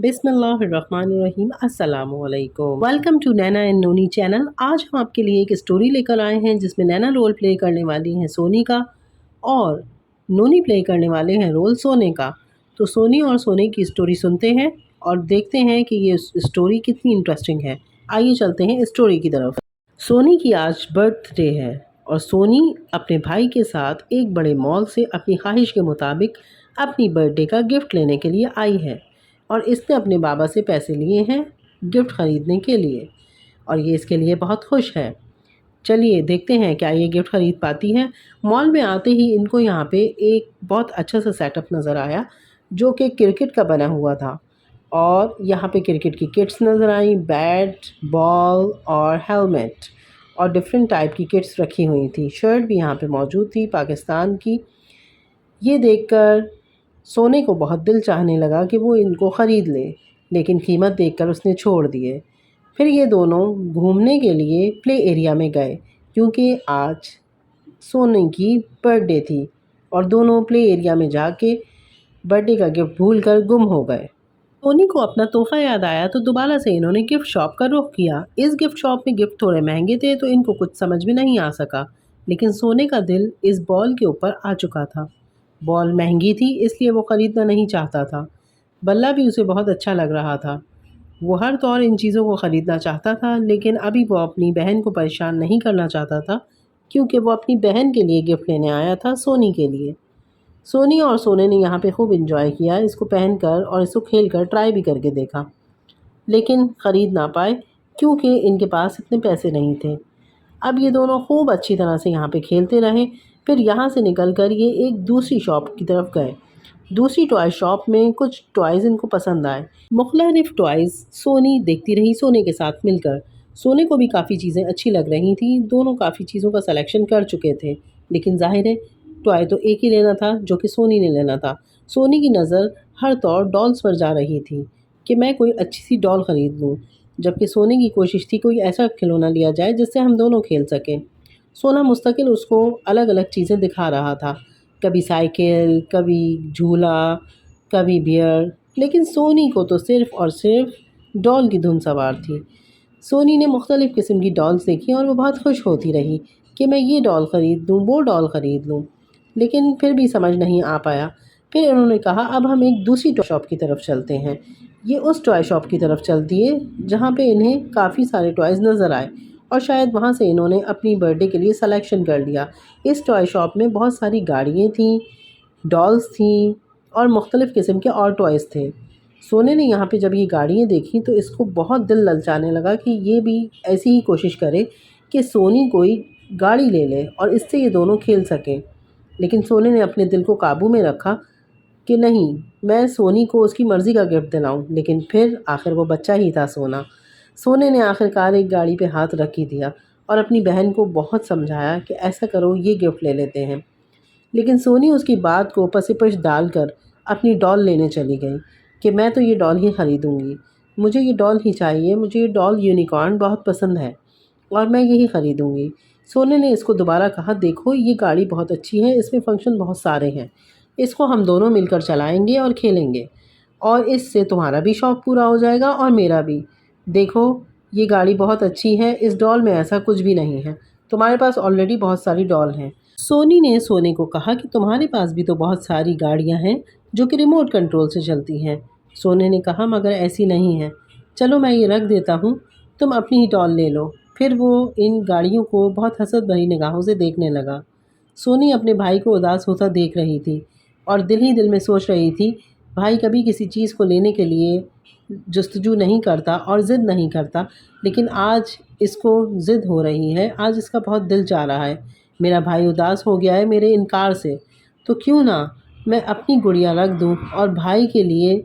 बिस्मिल्लाहिर्रहमानिर्रहीम। अस्सलाम वालेकुम। Welcome to Naina and Noni channel. आज हम आपके लिए एक स्टोरी लेकर आए हैं जिसमें नैना रोल प्ले करने वाली हैं सोनी का और नोनी प्ले करने वाले हैं रोल सोने का। तो सोनी और सोने की स्टोरी सुनते हैं और देखते हैं कि ये स्टोरी कितनी इंटरेस्टिंग है। आइए चलते हैं स्टोरी की तरफ। सोनी की आज बर्थडे है और सोनी अपने भाई के साथ एक बड़े मॉल से अपनी ख्वाहिश के मुताबिक अपनी बर्थडे का गिफ्ट लेने के लिए आई है और इसने अपने बाबा से पैसे लिए हैं गिफ्ट ख़रीदने के लिए और ये इसके लिए बहुत खुश है। चलिए देखते हैं क्या ये गिफ्ट ख़रीद पाती है। मॉल में आते ही इनको यहाँ पे एक बहुत अच्छा सा सेटअप नज़र आया जो कि क्रिकेट का बना हुआ था और यहाँ पे क्रिकेट की किट्स नज़र आई, बैट, बॉल और हेलमेट और डिफरेंट टाइप की किट्स रखी हुई थी। शर्ट भी यहाँ पे मौजूद थी पाकिस्तान की। ये देखकर सोने को बहुत दिल चाहने लगा कि वो इनको ख़रीद ले, लेकिन कीमत देखकर उसने छोड़ दिए। फिर ये दोनों घूमने के लिए प्ले एरिया में गए क्योंकि आज सोने की बर्थडे थी और दोनों प्ले एरिया में जाके बर्थडे का गिफ्ट भूलकर गुम हो गए। सोनी को अपना तोहफ़ा याद आया तो दोबारा से इन्होंने गिफ्ट शॉप का रुख किया। इस गिफ्ट शॉप में गिफ्ट थोड़े महंगे थे तो इनको कुछ समझ में नहीं आ सका, लेकिन सोने का दिल इस बॉल के ऊपर आ चुका था। बॉल महंगी थी इसलिए वो ख़रीदना नहीं चाहता था। बल्ला भी उसे बहुत अच्छा लग रहा था। वो हर तौर इन चीज़ों को ख़रीदना चाहता था, लेकिन अभी वो अपनी बहन को परेशान नहीं करना चाहता था क्योंकि वो अपनी बहन के लिए गिफ्ट लेने आया था सोनी के लिए। सोनी और सोने ने यहाँ पे खूब इंजॉय किया इसको पहनकर और इसको खेलकर ट्राई भी करके देखा, लेकिन ख़रीद ना पाए क्योंकि इनके पास इतने पैसे नहीं थे। अब ये दोनों खूब अच्छी तरह से यहाँ पे खेलते रहे। फिर यहाँ से निकलकर ये एक दूसरी शॉप की तरफ गए। दूसरी टॉय शॉप में कुछ टॉयज़ इनको पसंद आए। मुख्तलिफ टॉयज़ सोनी देखती रही सोने के साथ मिलकर। सोने को भी काफ़ी चीज़ें अच्छी लग रही थी। दोनों काफ़ी चीज़ों का सिलेक्शन कर चुके थे, लेकिन ज़ाहिर है टॉय तो एक ही लेना था जो कि सोनी ने लेना था। सोनी की नज़र हर तौर डॉल्स पर जा रही थी कि मैं कोई अच्छी सी डॉल ख़रीद लूँ, जबकि सोने की कोशिश थी कोई ऐसा खिलौना लिया जाए जिससे हम दोनों खेल सकें। सोना मुस्तकिल उसको अलग अलग चीज़ें दिखा रहा था, कभी साइकिल, कभी झूला, कभी बियर, लेकिन सोनी को तो सिर्फ़ और सिर्फ डॉल की धुन सवार थी। सोनी ने मुख्तलिफ़ किस्म की डॉल्स देखी और वो बहुत खुश होती रही कि मैं ये डॉल ख़रीद लूँ, वो डॉल ख़रीद लूँ, लेकिन फिर भी समझ नहीं आ पाया। फिर उन्होंने कहा अब हम एक दूसरी टॉय शॉप की तरफ चलते हैं। ये उस टॉय शॉप की तरफ चल दिए जहाँ पे इन्हें काफ़ी सारे टॉयज़ नज़र आए और शायद वहाँ से इन्होंने अपनी बर्थडे के लिए सिलेक्शन कर लिया। इस टॉय शॉप में बहुत सारी गाड़ियाँ थीं, डॉल्स थीं और मुख्तलिफ़ किस्म के और टॉयज़ थे। सोने ने यहाँ पे जब ये गाड़ियाँ देखी तो इसको बहुत दिल ललचाने लगा कि ये भी ऐसी ही कोशिश करे कि सोनी कोई गाड़ी ले ले और इससे ये दोनों खेल सकें। लेकिन सोने ने अपने दिल को काबू में रखा कि नहीं, मैं सोनी को उसकी मर्ज़ी का गिफ्ट दिलाऊं। लेकिन फिर आखिर वो बच्चा ही था सोना। सोने ने आखिरकार एक गाड़ी पे हाथ रख ही दिया और अपनी बहन को बहुत समझाया कि ऐसा करो, ये गिफ्ट ले लेते हैं। लेकिन सोनी उसकी बात को पसिपश डालकर अपनी डॉल लेने चली गई कि मैं तो ये डॉल ही ख़रीदूँगी, मुझे ये डॉल ही चाहिए, मुझे ये डॉल यूनिकॉर्न बहुत पसंद है और मैं यही ख़रीदूँगी। सोने ने इसको दोबारा कहा, देखो ये गाड़ी बहुत अच्छी है, इसमें फ़ंक्शन बहुत सारे हैं, इसको हम दोनों मिलकर चलाएंगे और खेलेंगे और इससे तुम्हारा भी शौक़ पूरा हो जाएगा और मेरा भी। देखो ये गाड़ी बहुत अच्छी है, इस डॉल में ऐसा कुछ भी नहीं है, तुम्हारे पास ऑलरेडी बहुत सारी डॉल हैं। सोनी ने सोने को कहा कि तुम्हारे पास भी तो बहुत सारी गाड़ियां हैं जो कि रिमोट कंट्रोल से चलती हैं। सोने ने कहा मगर ऐसी नहीं है, चलो मैं ये रख देता हूँ, तुम अपनी ही डॉल ले लो। फिर वो इन गाड़ियों को बहुत हसद भरी निगाहों से देखने लगा। सोनी अपने भाई को उदास होता देख रही थी और दिल ही दिल में सोच रही थी, भाई कभी किसी चीज़ को लेने के लिए जस्तजू नहीं करता और ज़िद नहीं करता, लेकिन आज इसको ज़िद हो रही है, आज इसका बहुत दिल चाह रहा है। मेरा भाई उदास हो गया है मेरे इनकार से, तो क्यों ना मैं अपनी गुड़िया रख दूं और भाई के लिए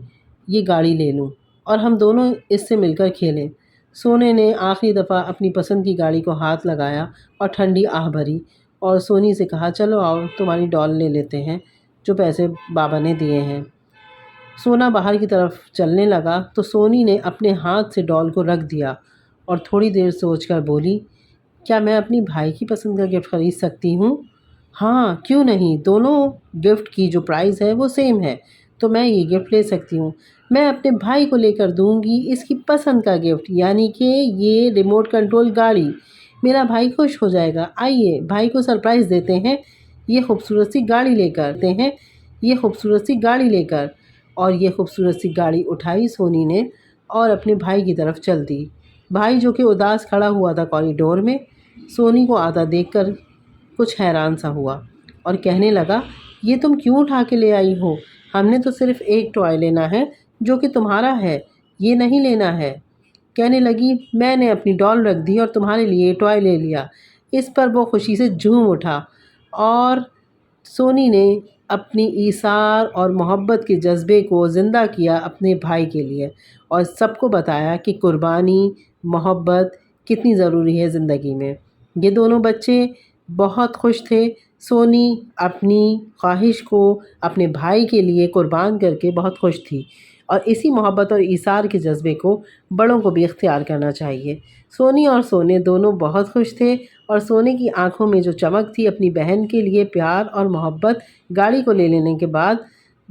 ये गाड़ी ले लूं और हम दोनों इससे मिलकर खेलें। सोने ने आखिरी दफ़ा अपनी पसंद की गाड़ी को हाथ लगाया और ठंडी आह भरी और सोनी से कहा, चलो आओ तुम्हारी डॉल ले लेते हैं जो पैसे बाबा ने दिए हैं। सोना बाहर की तरफ चलने लगा तो सोनी ने अपने हाथ से डॉल को रख दिया और थोड़ी देर सोचकर बोली, क्या मैं अपनी भाई की पसंद का गिफ्ट ख़रीद सकती हूँ? हाँ, क्यों नहीं, दोनों गिफ्ट की जो प्राइस है वो सेम है, तो मैं ये गिफ्ट ले सकती हूँ। میں اپنے بھائی کو لے کر دوں گی اس کی پسند کا گفٹ، یعنی کہ یہ ریموٹ کنٹرول گاڑی۔ میرا بھائی خوش ہو جائے گا۔ آئیے بھائی کو سرپرائز دیتے ہیں یہ خوبصورت سی گاڑی لے کر اور یہ خوبصورت سی گاڑی اٹھائی سونی نے اور اپنے بھائی کی طرف چل دی۔ بھائی جو کہ اداس کھڑا ہوا تھا کوریڈور میں، سونی کو آتا دیکھ کر کچھ حیران سا ہوا اور کہنے لگا، یہ تم کیوں اٹھا کے لے آئی ہو؟ ہم نے تو صرف ایک ٹوائے لینا ہے جو کہ تمہارا ہے، یہ نہیں لینا ہے۔ کہنے لگی، میں نے اپنی ڈال رکھ دی اور تمہارے لیے ٹوائے لے لیا۔ اس پر وہ خوشی سے جھوم اٹھا اور سونی نے اپنی ایثار اور محبت کے جذبے کو زندہ کیا اپنے بھائی کے لیے اور سب کو بتایا کہ قربانی، محبت کتنی ضروری ہے زندگی میں۔ یہ دونوں بچے بہت خوش تھے۔ سونی اپنی خواہش کو اپنے بھائی کے لیے قربان کر کے بہت خوش تھی اور اسی محبت اور ایثار کے جذبے کو بڑوں کو بھی اختیار کرنا چاہیے۔ سونی اور سونے دونوں بہت خوش تھے اور سونے کی آنکھوں میں جو چمک تھی اپنی بہن کے لیے پیار اور محبت گاڑی کو لے لینے کے بعد،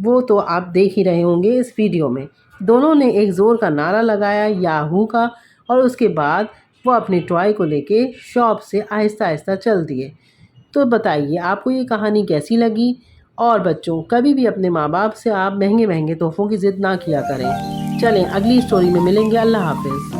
وہ تو آپ دیکھ ہی رہے ہوں گے اس ویڈیو میں۔ دونوں نے ایک زور کا نعرہ لگایا یاہو کا اور اس کے بعد وہ اپنے ٹوائے کو لے کے شاپ سے آہستہ آہستہ چل دیے۔ تو بتائیے آپ کو یہ کہانی کیسی لگی؟ اور بچوں، کبھی بھی اپنے ماں باپ سے آپ مہنگے تحفوں کی ضد نہ کیا کریں۔ چلیں اگلی اسٹوری میں ملیں گے۔ اللہ حافظ۔